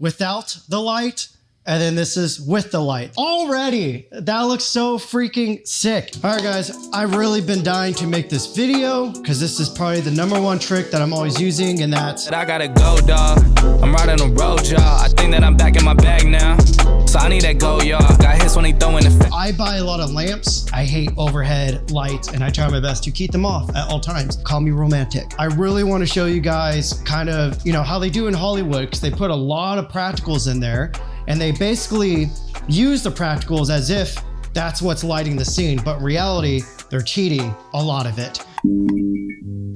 without the light, and then this is with the light. Already, that looks so freaking sick. All right, guys, I've really been dying to make this video because this is probably the #1 trick that I'm always using, and that's I gotta go, dog. I'm riding a road, y'all. I think that I'm back in my bag now. So I need that go, y'all. Got hits when they throwing the I buy a lot of lamps. I hate overhead lights, and I try my best to keep them off at all times. Call me romantic. I really want to show you guys kind of, how they do in Hollywood, because they put a lot of practicals in there. And they basically use the practicals as if that's what's lighting the scene. But in reality, they're cheating a lot of it.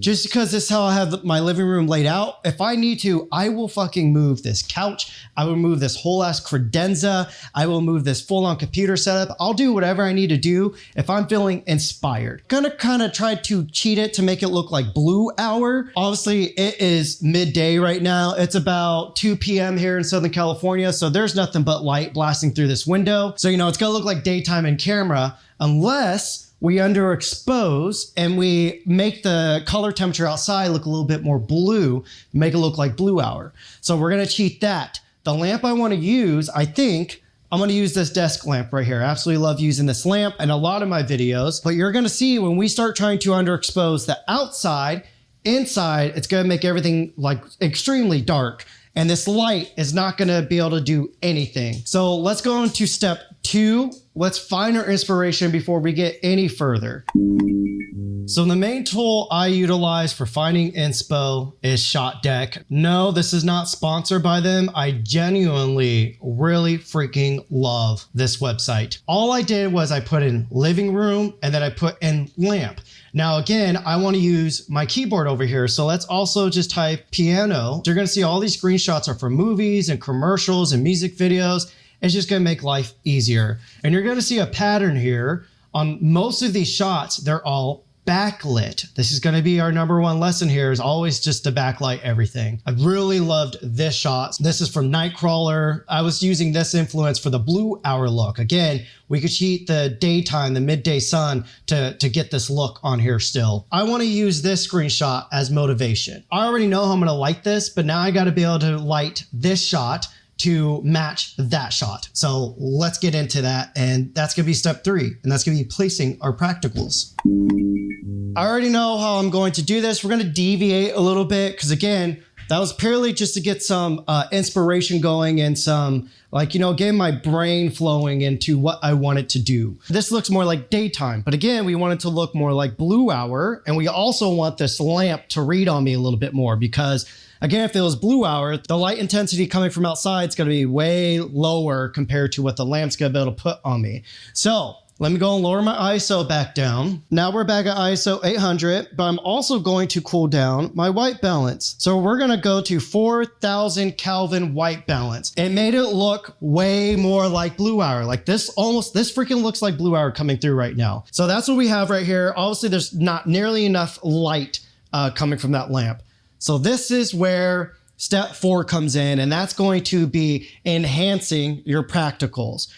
Just because this is how I have my living room laid out, if I need to, I will fucking move this couch. I will move this whole ass credenza. I will move this full on computer setup. I'll do whatever I need to do if I'm feeling inspired. Gonna kind of try to cheat it to make it look like blue hour. Obviously, it is midday right now. It's about 2 p.m. here in Southern California. So there's nothing but light blasting through this window. So, it's gonna look like daytime in camera unless we underexpose and we make the color temperature outside look a little bit more blue, make it look like blue hour. So we're gonna cheat that. The lamp I wanna use, I think, I'm gonna use this desk lamp right here. I absolutely love using this lamp in a lot of my videos, but you're gonna see when we start trying to underexpose the outside, inside, it's gonna make everything like extremely dark. And this light is not gonna be able to do anything. So let's go into step 2. Let's find our inspiration before we get any further. So the main tool I utilize for finding inspo is Shot Deck. No, this is not sponsored by them. I genuinely really freaking love this website. All I did was I put in living room and then I put in lamp. Now, again, I want to use my keyboard over here. So let's also just type piano. You're going to see all these screenshots are from movies and commercials and music videos. It's just going to make life easier. And you're going to see a pattern here on most of these shots. They're all backlit. This is going to be our #1 lesson here, is always just to backlight everything. I really loved this shot. This is from Nightcrawler. I was using this influence for the blue hour look. Again, we could cheat the daytime, the midday sun to get this look on here still. I want to use this screenshot as motivation. I already know how I'm going to light this, but now I got to be able to light this shot to match that shot. So let's get into that. And that's gonna be step 3. And that's gonna be placing our practicals. I already know how I'm going to do this. We're gonna deviate a little bit because again, that was purely just to get some inspiration going and some getting my brain flowing into what I want it to do. This looks more like daytime, but again, we want it to look more like blue hour. And we also want this lamp to read on me a little bit more because again, if it was blue hour, the light intensity coming from outside is going to be way lower compared to what the lamp's going to be able to put on me. So let me go and lower my ISO back down. Now we're back at ISO 800, but I'm also going to cool down my white balance. So we're going to go to 4,000 Kelvin white balance. It made it look way more like blue hour. Like this freaking looks like blue hour coming through right now. So that's what we have right here. Obviously there's not nearly enough light coming from that lamp. So this is where step 4 comes in, and that's going to be enhancing your practicals.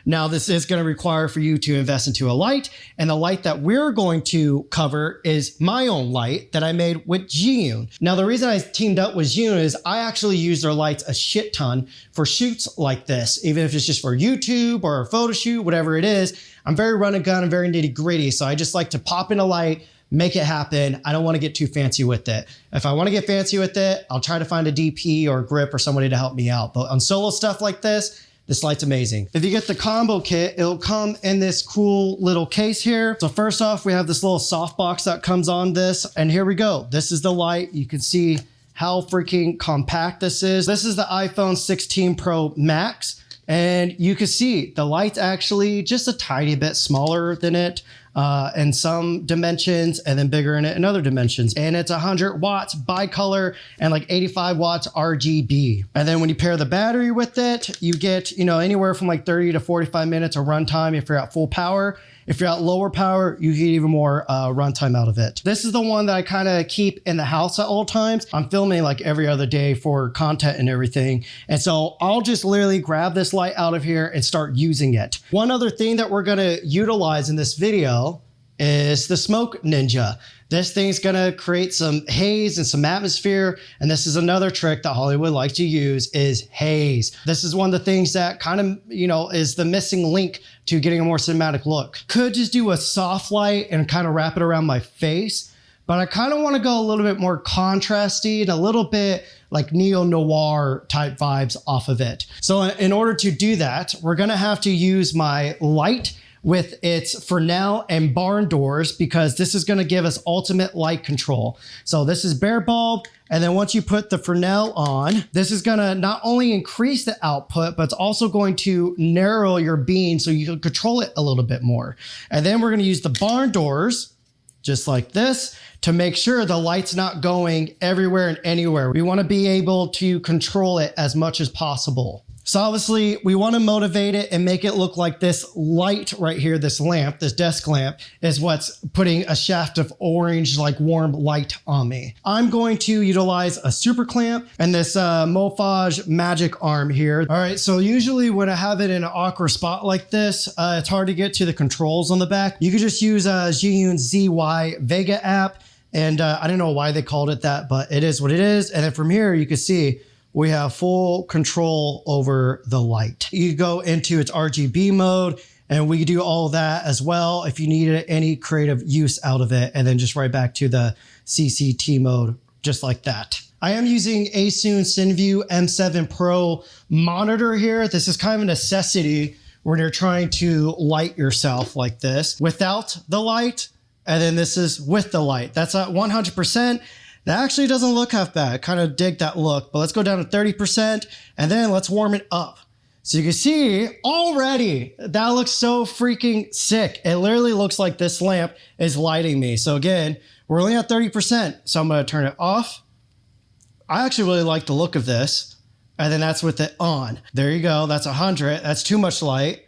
Now, this is going to require for you to invest into a light, and the light that we're going to cover is my own light that I made with Jiyun. Now, the reason I teamed up with Jiyun is I actually use their lights a shit ton for shoots like this, even if it's just for YouTube or a photo shoot, whatever it is. I'm very run and gun and very nitty gritty, so I just like to pop in a light, make it happen. I don't want to get too fancy with it. If I want to get fancy with it, I'll try to find a DP or a grip or somebody to help me out. But on solo stuff like this light's amazing. If you get the combo kit, it'll come in this cool little case here. So first off, we have this little softbox that comes on this. And here we go. This is the light. You can see how freaking compact this is. This is the iPhone 16 Pro Max. And you can see the light's actually just a tiny bit smaller than it in some dimensions and then bigger in it in other dimensions. And it's 100 watts bicolor and like 85 watts RGB. And then when you pair the battery with it, you get, anywhere from like 30 to 45 minutes of runtime if you're at full power. If you're at lower power, you get even more runtime out of it. This is the one that I kind of keep in the house at all times. I'm filming like every other day for content and everything. And so I'll just literally grab this light out of here and start using it. One other thing that we're gonna utilize in this video is the Smoke Ninja. This thing's gonna create some haze and some atmosphere. And this is another trick that Hollywood likes to use is haze. This is one of the things that kind of, is the missing link to getting a more cinematic look. Could just do a soft light and kind of wrap it around my face, but I kind of want to go a little bit more contrasty and a little bit like neo-noir type vibes off of it. So in order to do that, we're gonna have to use my light with its Fresnel and barn doors, because this is gonna give us ultimate light control. So this is bare bulb. And then once you put the Fresnel on, this is gonna not only increase the output, but it's also going to narrow your beam so you can control it a little bit more. And then we're gonna use the barn doors, just like this, to make sure the light's not going everywhere and anywhere. We wanna be able to control it as much as possible. So obviously we want to motivate it and make it look like this light right here, this lamp, this desk lamp is what's putting a shaft of orange, like warm light on me. I'm going to utilize a super clamp and this Mofage magic arm here. All right, so usually when I have it in an awkward spot like this, it's hard to get to the controls on the back. You could just use a Zhiyun ZY Vega app. And I don't know why they called it that, but it is what it is. And then from here, you can see we have full control over the light. You go into its RGB mode and we do all that as well if you needed any creative use out of it, and then just right back to the CCT mode, just like that. I am using Asus CineView M7 Pro monitor here. This is kind of a necessity when you're trying to light yourself like this without the light. And then this is with the light. That's at 100%. That actually doesn't look half bad. Kind of dig that look, but let's go down to 30% and then let's warm it up. So you can see already that looks so freaking sick. It literally looks like this lamp is lighting me. So again, we're only at 30%. So I'm gonna turn it off. I actually really like the look of this. And then that's with it on. There you go, that's 100. That's too much light.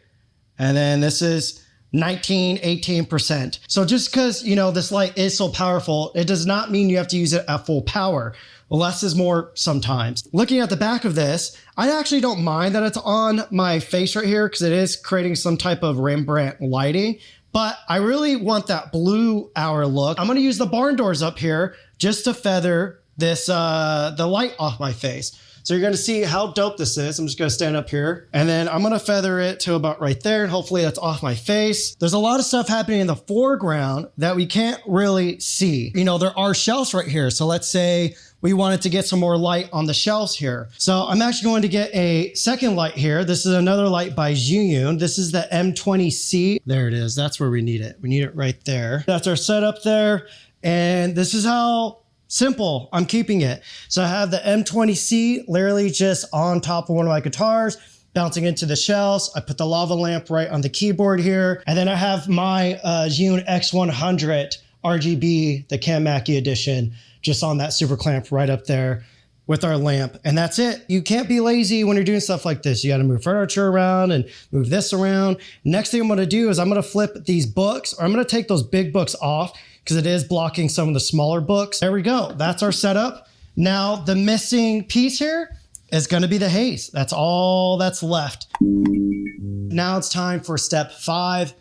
And then this is 19, 18%. So just because, this light is so powerful, it does not mean you have to use it at full power. Less is more sometimes. Looking at the back of this, I actually don't mind that it's on my face right here because it is creating some type of Rembrandt lighting, but I really want that blue hour look. I'm gonna use the barn doors up here just to feather this, the light off my face. So you're gonna see how dope this is. I'm just gonna stand up here and then I'm gonna feather it to about right there. And hopefully that's off my face. There's a lot of stuff happening in the foreground that we can't really see. There are shelves right here. So let's say we wanted to get some more light on the shelves here. So I'm actually going to get a second light here. This is another light by Zhiyun. This is the M20C. There it is, that's where we need it. We need it right there. That's our setup there. And this is how simple I'm keeping it. So I have the M20C literally just on top of one of my guitars, bouncing into the shelves. I put the lava lamp right on the keyboard here. And then I have my Zhiyun X100 RGB, the Kanmaki edition, just on that super clamp right up there with our lamp. And that's it. You can't be lazy when you're doing stuff like this. You got to move furniture around and move this around. Next thing I'm going to do is I'm going to flip these books, or I'm going to take those big books off because it is blocking some of the smaller books. There we go. That's our setup. Now the missing piece here is going to be the haze. That's all that's left. Now it's time for step 5.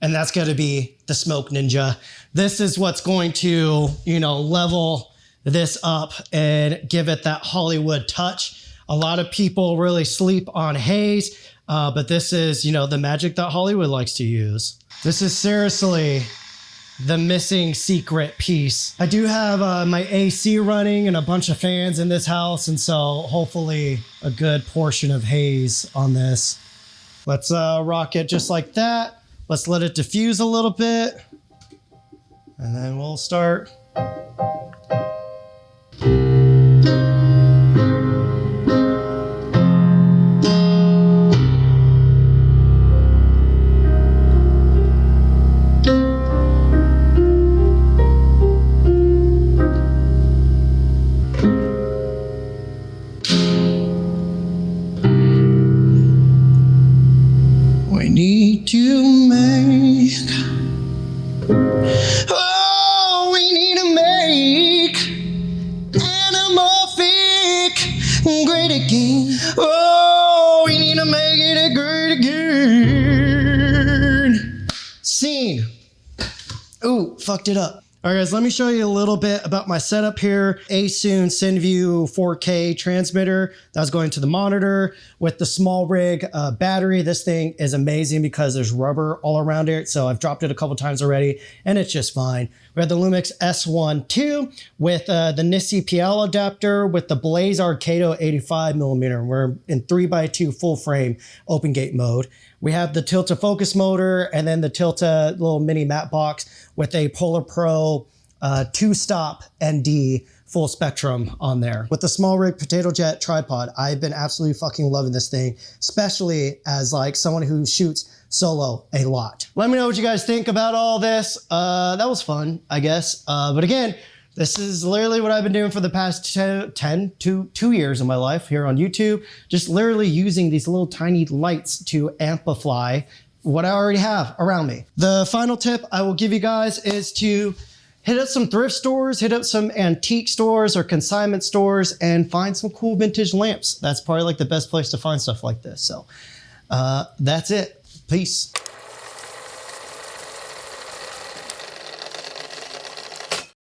And that's going to be the smoke ninja. This is what's going to, level this up and give it that Hollywood touch. A lot of people really sleep on haze, but this is, the magic that Hollywood likes to use. This is seriously the missing secret piece. I do have my AC running and a bunch of fans in this house, and so hopefully a good portion of haze on this. Let's rock it just like that. Let's let it diffuse a little bit, and then we'll start. We need to make, oh, we need to make anamorphic great again. Oh, we need to make it great again. Scene. Ooh, fucked it up. All right, guys, let me show you a little bit about my setup here. Asun CineView 4K transmitter that's going to the monitor with the small rig battery. This thing is amazing because there's rubber all around it. So I've dropped it a couple times already and it's just fine. We have the Lumix S1 II with the Nissi PL adapter with the Blaze Arcado 85mm. We're in 3x2 full frame open gate mode. We have the Tilta focus motor and then the Tilta little mini matte box with a Polar Pro 2-stop ND full spectrum on there. With the small rig potato jet tripod, I've been absolutely fucking loving this thing, especially as like someone who shoots solo a lot. Let me know what you guys think about all this. That was fun, I guess. But again, this is literally what I've been doing for the past 2 years of my life here on YouTube. Just literally using these little tiny lights to amplify what I already have around me. The final tip I will give you guys is to hit up some thrift stores, hit up some antique stores or consignment stores and find some cool vintage lamps. That's probably like the best place to find stuff like this. So that's it. Peace.